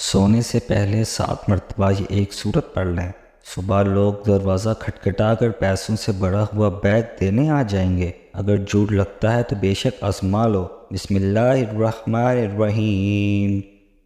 سونے سے پہلے 7 مرتبہ یہ ایک سورت پڑھ لیں۔ صبح لوگ دروازہ کھٹکھٹا کر پیسوں سے بڑا ہوا بیگ دینے آ جائیں گے۔ اگر جھوٹ لگتا ہے تو بے شک آزما لو۔ بسم اللہ الرحمن الرحیم۔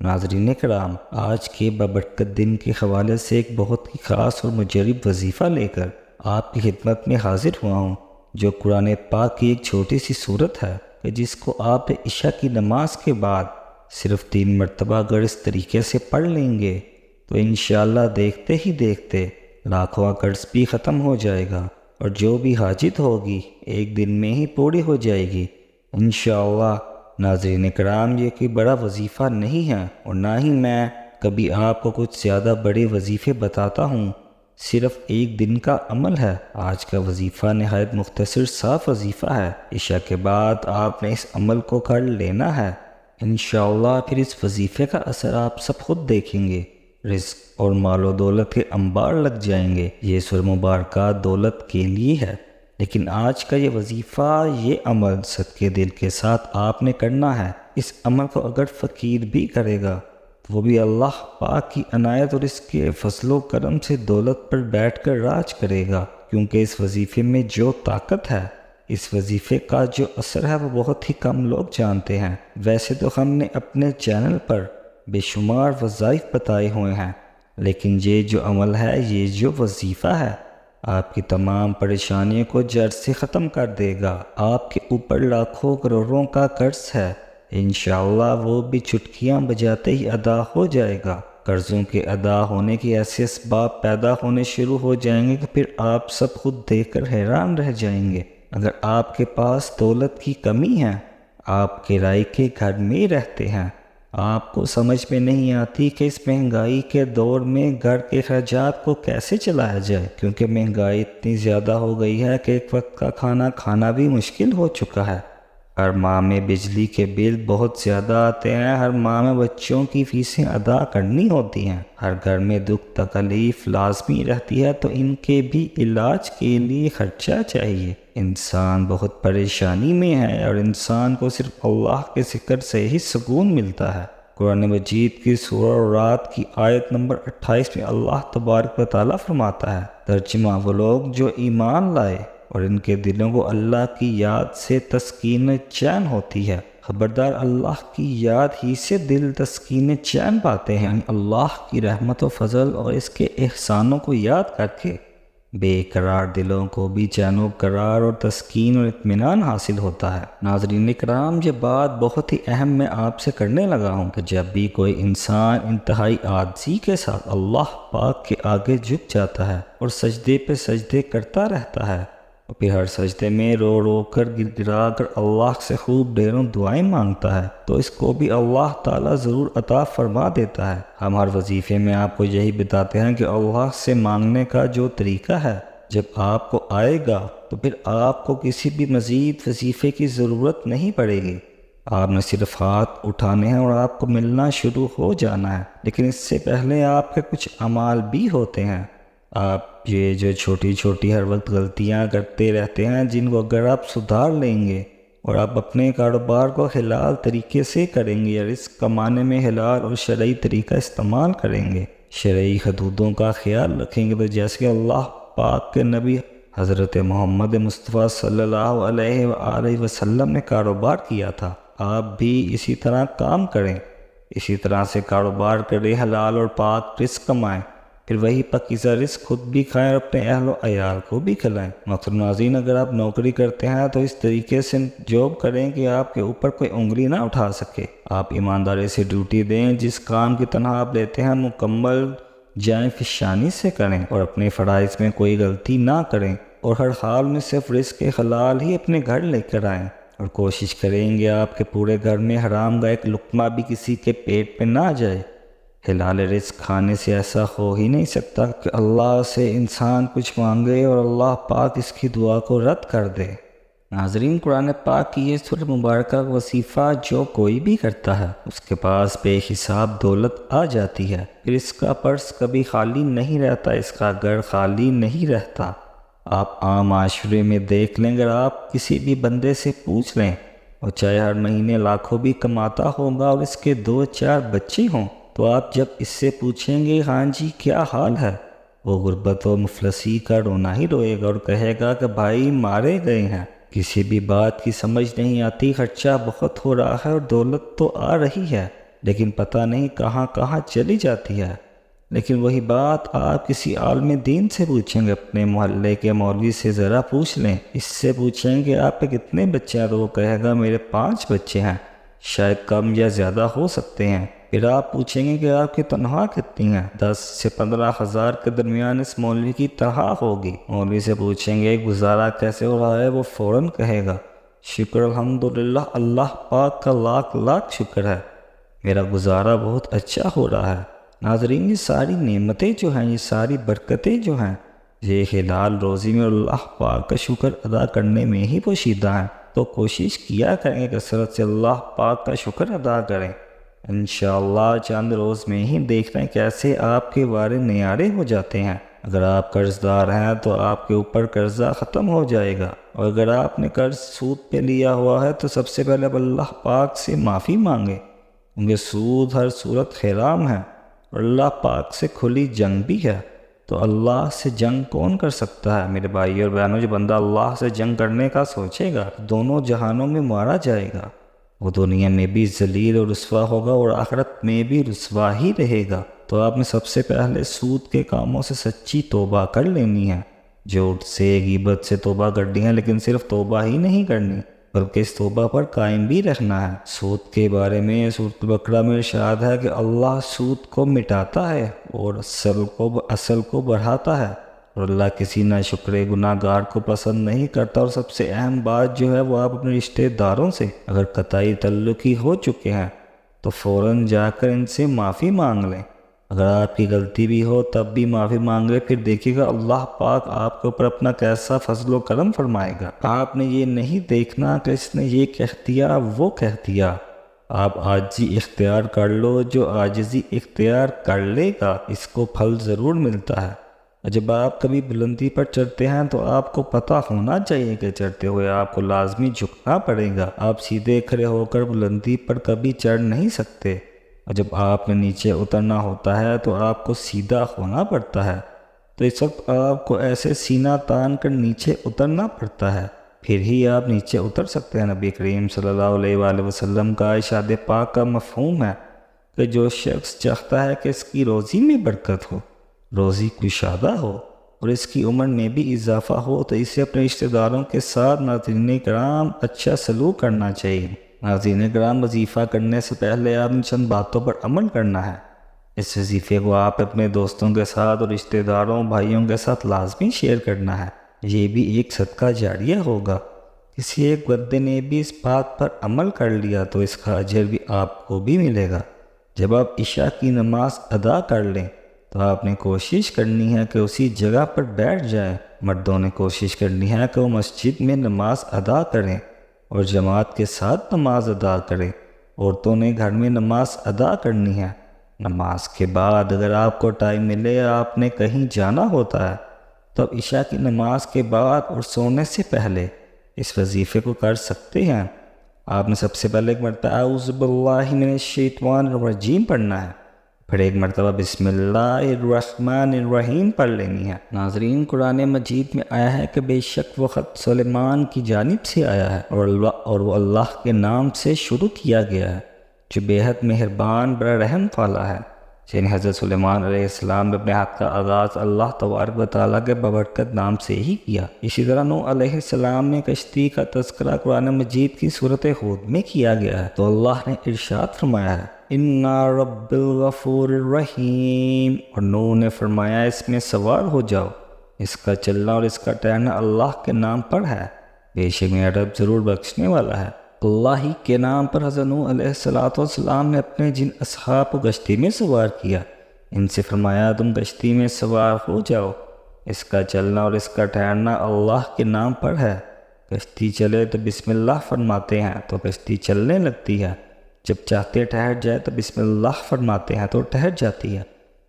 ناظرین کرام، آج کے بابرکت دن کے حوالے سے ایک بہت ہی خاص اور مجرب وظیفہ لے کر آپ کی خدمت میں حاضر ہوا ہوں، جو قرآن پاک کی ایک چھوٹی سی سورت ہے کہ جس کو آپ عشاء کی نماز کے بعد صرف 3 مرتبہ اگر اس طریقے سے پڑھ لیں گے تو انشاءاللہ دیکھتے ہی دیکھتے لاکھواں قرض بھی ختم ہو جائے گا، اور جو بھی حاجت ہوگی ایک دن میں ہی پوری ہو جائے گی انشاءاللہ۔ ناظرین کرام، یہ کوئی بڑا وظیفہ نہیں ہے، اور نہ ہی میں کبھی آپ کو کچھ زیادہ بڑے وظیفے بتاتا ہوں، صرف ایک دن کا عمل ہے۔ آج کا وظیفہ نہایت مختصر صاف وظیفہ ہے۔ عشاء کے بعد آپ نے اس عمل کو کر لینا ہے انشاءاللہ، پھر اس وظیفے کا اثر آپ سب خود دیکھیں گے۔ رزق اور مال و دولت کے انبار لگ جائیں گے۔ یہ سورہ مبارکہ دولت کے لیے ہے، لیکن آج کا یہ وظیفہ، یہ عمل صدقے دل کے ساتھ آپ نے کرنا ہے۔ اس عمل کو اگر فقیر بھی کرے گا تو وہ بھی اللہ پاک کی عنایت اور اس کے فضل و کرم سے دولت پر بیٹھ کر راج کرے گا، کیونکہ اس وظیفے میں جو طاقت ہے، اس وظیفے کا جو اثر ہے، وہ بہت ہی کم لوگ جانتے ہیں۔ ویسے تو ہم نے اپنے چینل پر بے شمار وظائف بتائے ہوئے ہیں، لیکن یہ جو عمل ہے، یہ جو وظیفہ ہے، آپ کی تمام پریشانیوں کو جڑ سے ختم کر دے گا۔ آپ کے اوپر لاکھوں کروڑوں کا قرض ہے، انشاءاللہ وہ بھی چٹکیاں بجاتے ہی ادا ہو جائے گا۔ قرضوں کے ادا ہونے کے ایسے اسباب پیدا ہونے شروع ہو جائیں گے کہ پھر آپ سب خود دیکھ کر حیران رہ جائیں گے۔ اگر آپ کے پاس دولت کی کمی ہے، آپ کرائے کے گھر میں رہتے ہیں، آپ کو سمجھ میں نہیں آتی کہ اس مہنگائی کے دور میں گھر کے اخراجات کو کیسے چلایا جائے، کیونکہ مہنگائی اتنی زیادہ ہو گئی ہے کہ ایک وقت کا کھانا کھانا بھی مشکل ہو چکا ہے۔ ہر ماہ میں بجلی کے بل بہت زیادہ آتے ہیں، ہر ماہ میں بچوں کی فیسیں ادا کرنی ہوتی ہیں، ہر گھر میں دکھ تکلیف لازمی رہتی ہے، تو ان کے بھی علاج کے لیے خرچہ چاہیے۔ انسان بہت پریشانی میں ہے، اور انسان کو صرف اللہ کے ذکر سے ہی سکون ملتا ہے۔ قرآن مجید کی سورہ رات کی آیت نمبر 28 میں اللہ تبارک و تعالیٰ فرماتا ہے، ترجمہ: وہ لوگ جو ایمان لائے اور ان کے دلوں کو اللہ کی یاد سے تسکین چین ہوتی ہے۔ خبردار، اللہ کی یاد ہی سے دل تسکین چین پاتے ہیں، یعنی اللہ کی رحمت و فضل اور اس کے احسانوں کو یاد کر کے بے قرار دلوں کو بھی چین و قرار اور تسکین اور اطمینان حاصل ہوتا ہے۔ ناظرین کرام، یہ بات بہت ہی اہم میں آپ سے کرنے لگا ہوں کہ جب بھی کوئی انسان انتہائی عاجزی کے ساتھ اللہ پاک کے آگے جھک جاتا ہے اور سجدے پہ سجدے کرتا رہتا ہے، اور پھر ہر سجدے میں رو رو کر گر گرا کر اللہ سے خوب ڈھیروں دعائیں مانگتا ہے، تو اس کو بھی اللہ تعالیٰ ضرور عطا فرما دیتا ہے۔ ہم ہر وظیفے میں آپ کو یہی بتاتے ہیں کہ اللہ سے مانگنے کا جو طریقہ ہے، جب آپ کو آئے گا تو پھر آپ کو کسی بھی مزید وظیفے کی ضرورت نہیں پڑے گی۔ آپ نے صرف ہاتھ اٹھانے ہیں اور آپ کو ملنا شروع ہو جانا ہے، لیکن اس سے پہلے آپ کے کچھ اعمال بھی ہوتے ہیں۔ آپ یہ جو چھوٹی چھوٹی ہر وقت غلطیاں کرتے رہتے ہیں، جن کو اگر آپ سدھار لیں گے اور آپ اپنے کاروبار کو حلال طریقے سے کریں گے، یا رزق کمانے میں حلال اور شرعی طریقہ استعمال کریں گے، شرعی حدودوں کا خیال رکھیں گے، تو جیسے کہ اللہ پاک کے نبی حضرت محمد مصطفیٰ صلی اللہ علیہ وآلہ وسلم نے کاروبار کیا تھا، آپ بھی اسی طرح کام کریں، اسی طرح سے کاروبار کریں، حلال اور پاک رزق کمائیں، پھر وہی پاکیزہ رزق خود بھی کھائیں اور اپنے اہل و عیال کو بھی کھلائیں۔ محترم ناظرین، اگر آپ نوکری کرتے ہیں تو اس طریقے سے جاب کریں کہ آپ کے اوپر کوئی انگلی نہ اٹھا سکے۔ آپ ایمانداری سے ڈیوٹی دیں، جس کام کی تنخواہ آپ لیتے ہیں مکمل جائیں فشانی سے کریں، اور اپنے فرائض میں کوئی غلطی نہ کریں، اور ہر حال میں صرف رزق حلال ہی اپنے گھر لے کر آئیں، اور کوشش کریں گے آپ کے پورے گھر میں حرام کا ایک لقمہ بھی کسی کے پیٹ پہ نہ جائے۔ حلال رزق کھانے سے ایسا ہو ہی نہیں سکتا کہ اللہ سے انسان کچھ مانگے اور اللہ پاک اس کی دعا کو رد کر دے۔ ناظرین، قرآن پاک کی یہ سورہ مبارکہ وظیفہ جو کوئی بھی کرتا ہے، اس کے پاس بے حساب دولت آ جاتی ہے، پھر اس کا پرس کبھی خالی نہیں رہتا، اس کا گھر خالی نہیں رہتا۔ آپ عام معاشرے میں دیکھ لیں، اگر آپ کسی بھی بندے سے پوچھ لیں، اور چاہے ہر مہینے لاکھوں بھی کماتا ہوگا اور اس کے 2-4 بچے ہوں، تو آپ جب اس سے پوچھیں گے ہاں جی کیا حال ہے، وہ غربت و مفلسی کا رونا ہی روئے گا اور کہے گا کہ بھائی مارے گئے ہیں، کسی بھی بات کی سمجھ نہیں آتی، خرچہ بہت ہو رہا ہے اور دولت تو آ رہی ہے لیکن پتہ نہیں کہاں کہاں چلی جاتی ہے۔ لیکن وہی بات آپ کسی عالم دین سے پوچھیں گے، اپنے محلے کے مولوی سے ذرا پوچھ لیں، اس سے پوچھیں کہ آپ کے کتنے بچے ہیں تو وہ کہے گا میرے 5 بچے ہیں، شاید کم یا زیادہ ہو سکتے ہیں۔ پھر آپ پوچھیں گے کہ آپ کی تنخواہ کتنی ہے، 10 سے 15 ہزار کے درمیان اس مولوی کی تنخواہ ہوگی۔ مولوی سے پوچھیں گے گزارا کیسے ہو رہا ہے، وہ فوراً کہے گا شکر الحمدللہ، اللہ پاک کا لاکھ لاکھ شکر ہے، میرا گزارا بہت اچھا ہو رہا ہے۔ ناظرین، یہ ساری نعمتیں جو ہیں، یہ ساری برکتیں جو ہیں، یہ حلال روزی میں اللہ پاک کا شکر ادا کرنے میں ہی پوشیدہ ہیں، تو کوشش کیا کریں کثرت سے اللہ پاک کا شکر ادا کریں۔ انشاءاللہ چند روز میں ہی دیکھ رہے ہیں کیسے آپ کے وارے نیارے ہو جاتے ہیں۔ اگر آپ قرض دار ہیں تو آپ کے اوپر قرضہ ختم ہو جائے گا، اور اگر آپ نے قرض سود پہ لیا ہوا ہے تو سب سے پہلے اب اللہ پاک سے معافی مانگیں، کیونکہ سود ہر صورت حرام ہے اور اللہ پاک سے کھلی جنگ بھی ہے۔ تو اللہ سے جنگ کون کر سکتا ہے میرے بھائی اور بہنوں؟ جو بندہ اللہ سے جنگ کرنے کا سوچے گا دونوں جہانوں میں مارا جائے گا، وہ دنیا میں بھی ذلیل اور رسوا ہوگا اور آخرت میں بھی رسوا ہی رہے گا۔ تو آپ نے سب سے پہلے سود کے کاموں سے سچی توبہ کر لینی ہے، جھوٹ سے غیبت سے توبہ کرنی ہے، لیکن صرف توبہ ہی نہیں کرنی بلکہ اس توبہ پر قائم بھی رہنا ہے۔ سود کے بارے میں سورۃ البقرہ میں ارشاد ہے کہ اللہ سود کو مٹاتا ہے اور اصل کو بڑھاتا ہے، اور اللہ کسی ناشکر گناہ گار کو پسند نہیں کرتا۔ اور سب سے اہم بات جو ہے وہ آپ اپنے رشتہ داروں سے اگر قطعی تعلقی ہو چکے ہیں تو فوراً جا کر ان سے معافی مانگ لیں، اگر آپ کی غلطی بھی ہو تب بھی معافی مانگ لیں، پھر دیکھیے گا اللہ پاک آپ کے اوپر اپنا کیسا فضل و کرم فرمائے گا۔ آپ نے یہ نہیں دیکھنا کہ اس نے یہ کہہ دیا وہ کہہ دیا، آپ عاجزی اختیار کر لو، جو عاجزی اختیار کر لے گا اس کو پھل ضرور ملتا ہے۔ اور جب آپ کبھی بلندی پر چڑھتے ہیں تو آپ کو پتہ ہونا چاہیے کہ چڑھتے ہوئے آپ کو لازمی جھکنا پڑے گا، آپ سیدھے کھڑے ہو کر بلندی پر کبھی چڑھ نہیں سکتے، اور جب آپ نے نیچے اترنا ہوتا ہے تو آپ کو سیدھا ہونا پڑتا ہے، تو اس وقت آپ کو ایسے سینہ تان کر نیچے اترنا پڑتا ہے، پھر ہی آپ نیچے اتر سکتے ہیں۔ نبی کریم صلی اللہ علیہ وآلہ وسلم کا ارشاد پاک کا مفہوم ہے کہ جو شخص چاہتا ہے کہ اس کی روزی میں برکت ہو، روزی کشادہ ہو اور اس کی عمر میں بھی اضافہ ہو، تو اسے اپنے رشتہ داروں کے ساتھ ناظرین کرام اچھا سلوک کرنا چاہیے۔ ناظرین کرام، وظیفہ کرنے سے پہلے آپ نے چند باتوں پر عمل کرنا ہے۔ اس وظیفے کو آپ اپنے دوستوں کے ساتھ اور رشتہ داروں بھائیوں کے ساتھ لازمی شیئر کرنا ہے، یہ بھی ایک صدقہ جاریہ ہوگا۔ کسی ایک بندے نے بھی اس بات پر عمل کر لیا تو اس کا اجر بھی آپ کو بھی ملے گا۔ جب آپ عشاء کی نماز ادا کر لیں تو آپ نے کوشش کرنی ہے کہ اسی جگہ پر بیٹھ جائیں۔ مردوں نے کوشش کرنی ہے کہ وہ مسجد میں نماز ادا کریں اور جماعت کے ساتھ نماز ادا کریں۔ عورتوں نے گھر میں نماز ادا کرنی ہے۔ نماز کے بعد اگر آپ کو ٹائم ملے، آپ نے کہیں جانا ہوتا ہے، تو اب عشاء کی نماز کے بعد اور سونے سے پہلے اس وظیفے کو کر سکتے ہیں۔ آپ نے سب سے پہلے ایک مرتبہ اعوذ باللہ من الشیطان الرجیم پڑھنا ہے، پھر ایک مرتبہ بسم اللہ الرحمن الرحیم پڑھ لینی ہے۔ ناظرین، قرآن مجید میں آیا ہے کہ بے شک وہ خط سلیمان کی جانب سے آیا ہے اور وہ اللہ کے نام سے شروع کیا گیا ہے جو بے حد مہربان بڑا رحم والا ہے۔ یعنی حضرت سلیمان علیہ السلام نے اپنے ہاتھ کا آغاز اللہ تبارک و تعالیٰ کے بابرکت نام سے ہی کیا۔ اسی طرح نوح علیہ السلام نے کشتی کا تذکرہ قرآن مجید کی سورۃ ہود میں کیا گیا ہے، تو اللہ نے ارشاد فرمایا ہے اِنَّا رَبِّ الغفور الرحیم، اور نوح نے فرمایا اس میں سوار ہو جاؤ، اس کا چلنا اور اس کا ٹہرنا اللہ کے نام پر ہے، بے شک میرا رب ضرور بخشنے والا ہے۔ اللہ ہی کے نام پر حضرت نوح علیہ السلام نے اپنے جن اصحاب کو کشتی میں سوار کیا، ان سے فرمایا تم کشتی میں سوار ہو جاؤ، اس کا چلنا اور اس کا ٹھہرنا اللہ کے نام پر ہے۔ کشتی چلے تو بسم اللہ فرماتے ہیں تو کشتی چلنے لگتی ہے، جب چاہتے ٹھہر جائے تو بسم اللہ فرماتے ہیں تو ٹھہر جاتی ہے۔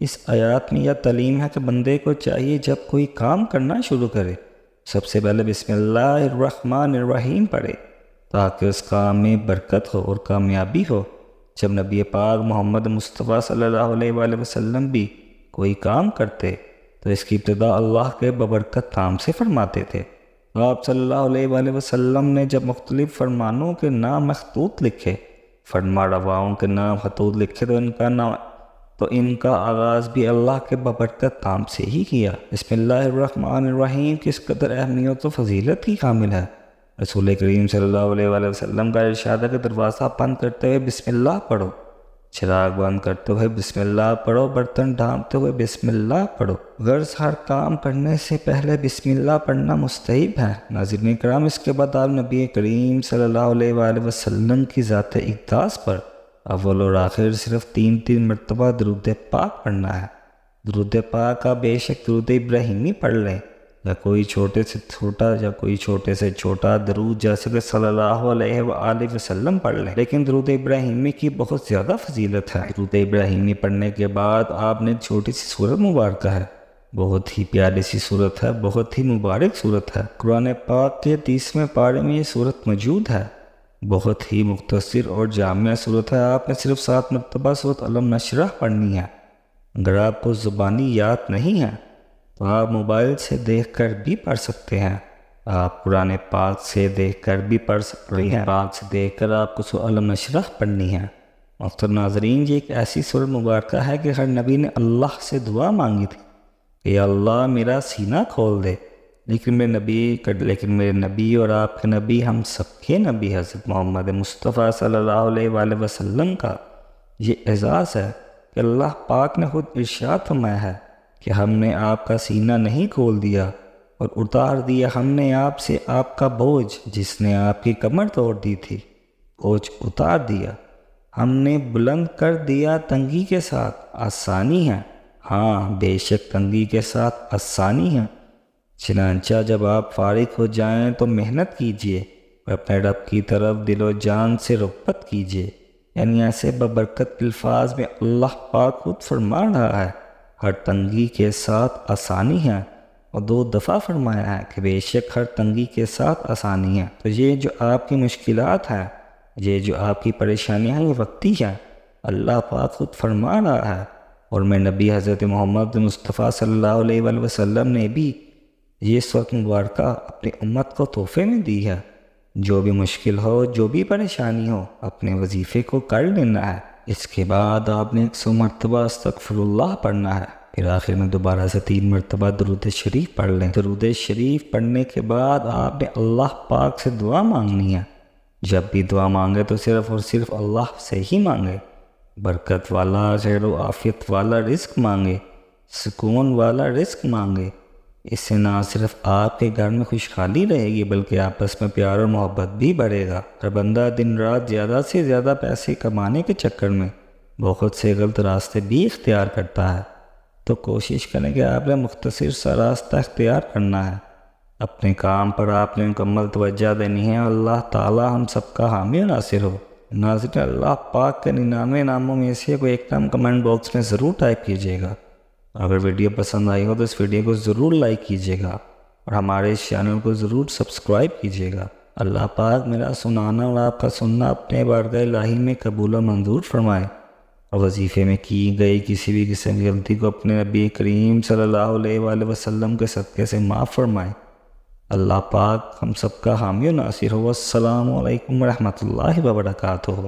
اس آیات میں یہ تعلیم ہے کہ بندے کو چاہیے جب کوئی کام کرنا شروع کرے سب سے پہلے بسم اللہ الرحمن الرحیم پڑھے، تاکہ اس کام میں برکت ہو اور کامیابی ہو۔ جب نبی پاک محمد مصطفیٰ صلی اللہ علیہ وآلہ وسلم بھی کوئی کام کرتے تو اس کی ابتدا اللہ کے ببرکت نام سے فرماتے تھے۔ آپ صلی اللہ علیہ وآلہ وسلم نے جب مختلف فرمانوں کے نام مخطوط لکھے، فرما رواؤں کے نام خطوط لکھے تو ان کا آغاز بھی اللہ کے ببرکت نام سے ہی کیا۔ بسم اللہ الرحمن الرحیم کس قدر اہمیت و فضیلت کی حامل ہے۔ رسول کریم صلی اللہ علیہ وآلہ وسلم کا ارشاد ہے کہ دروازہ بند کرتے ہوئے بسم اللہ پڑھو، چراغ بند کرتے ہوئے بسم اللہ پڑھو، برتن ڈھانپتے ہوئے بسم اللہ پڑھو۔ غرض ہر کام کرنے سے پہلے بسم اللہ پڑھنا مستحب ہے۔ ناظرین کرام، اس کے بعد آپ نبی کریم صلی اللہ علیہ وآلہ وسلم کی ذات اقداس پر اول اور آخر صرف 3 مرتبہ درود پاک پڑھنا ہے۔ درود پاک کا بے شک درود ابراہیمی پڑھ لیں یا کوئی چھوٹے سے چھوٹا درود جیسے کہ صلی اللہ علیہ وآلہ وسلم پڑھ لیں، لیکن درود ابراہیمی کی بہت زیادہ فضیلت ہے۔ درود ابراہیمی پڑھنے کے بعد آپ نے چھوٹی سی سورت مبارکہ ہے، بہت ہی پیاری سی صورت ہے، بہت ہی مبارک صورت ہے۔ قرآن پاک کے 30ویں پارے میں یہ صورت موجود ہے، بہت ہی مختصر اور جامع صورت ہے۔ آپ نے صرف 7 مرتبہ سورۃ علم نشرح پڑھنی ہے۔ اگر آپ کو زبانی یاد نہیں ہے تو آپ موبائل سے دیکھ کر بھی پڑھ سکتے ہیں، آپ قرآن پاک سے دیکھ کر بھی پڑھ سکتے ہیں، پاک سے دیکھ کر آپ کو سورۃ علم نشرح پڑھنی ہے۔ محترم ناظرین، یہ ایک ایسی سورت مبارکہ ہے کہ ہر نبی نے اللہ سے دعا مانگی تھی کہ اللہ میرا سینہ کھول دے، لیکن میرے نبی اور آپ کے نبی، ہم سب کے نبی حضرت محمد مصطفیٰ صلی اللہ علیہ وآلہ وسلم کا یہ اعزاز ہے کہ اللہ پاک نے خود ارشاد فرمایا ہے کہ ہم نے آپ کا سینہ نہیں کھول دیا اور اتار دیا ہم نے آپ سے آپ کا بوجھ، جس نے آپ کی کمر توڑ دی تھی، بوجھ اتار دیا، ہم نے بلند کر دیا تنگی کے ساتھ آسانی ہے، ہاں بے شک تنگی کے ساتھ آسانی ہے۔ چنانچہ جب آپ فارغ ہو جائیں تو محنت کیجیے اور اپنے رب کی طرف دل و جان سے رغبت کیجیے، یعنی ایسے ببرکت الفاظ میں اللہ پاک خود فرما رہا ہے ہر تنگی کے ساتھ آسانی ہے، اور 2 دفعہ فرمایا ہے کہ بے شک ہر تنگی کے ساتھ آسانی ہے۔ تو یہ جو آپ کی مشکلات ہیں، یہ جو آپ کی پریشانیاں ہیں، یہ وقتی ہیں، اللہ پاک خود فرما رہا ہے، اور میں نبی حضرت محمد مصطفیٰ صلی اللہ علیہ وآلہ وسلم نے بھی یہ سورت مبارکہ اپنی امت کو تحفے میں دی ہے۔ جو بھی مشکل ہو، جو بھی پریشانی ہو، اپنے وظیفے کو کر لینا ہے، اس کے بعد آپ نے 100 مرتبہ استغفر اللہ پڑھنا ہے، پھر آخر میں دوبارہ سے 3 مرتبہ درود شریف پڑھ لیں۔ درود شریف پڑھنے کے بعد آپ نے اللہ پاک سے دعا مانگنی ہے۔ جب بھی دعا مانگے تو صرف اور صرف اللہ سے ہی مانگے، برکت والا، خیر و عافیت والا رزق مانگے، سکون والا رزق مانگے۔ اس سے نہ صرف آپ کے گھر میں خوشحالی رہے گی بلکہ آپس میں پیار اور محبت بھی بڑھے گا۔ ہر بندہ دن رات زیادہ سے زیادہ پیسے کمانے کے چکر میں بہت سے غلط راستے بھی اختیار کرتا ہے، تو کوشش کریں کہ آپ نے مختصر سا راستہ اختیار کرنا ہے، اپنے کام پر آپ نے مکمل توجہ دینی ہے۔ اللہ تعالی ہم سب کا حامی و ناصر ہو۔ ناظرین، اللہ پاک کے 99 ناموں میں سے کوئی ایک نام کمنٹ باکس میں ضرور ٹائپ کیجیے گا۔ اگر ویڈیو پسند آئی ہو تو اس ویڈیو کو ضرور لائک کیجیے گا اور ہمارے اس چینل کو ضرور سبسکرائب کیجیے گا۔ اللہ پاک میرا سنانا اور آپ کا سننا اپنے بارگاہ الہی میں قبول و منظور فرمائے، اور وظیفے میں کی گئی کسی بھی قسم کی غلطی کو اپنے نبی کریم صلی اللہ علیہ وآلہ وسلم کے صدقے سے معاف فرمائے۔ اللہ پاک ہم سب کا حامی و ناصر ہو۔ السلام علیکم ورحمۃ اللہ وبرکاتہ۔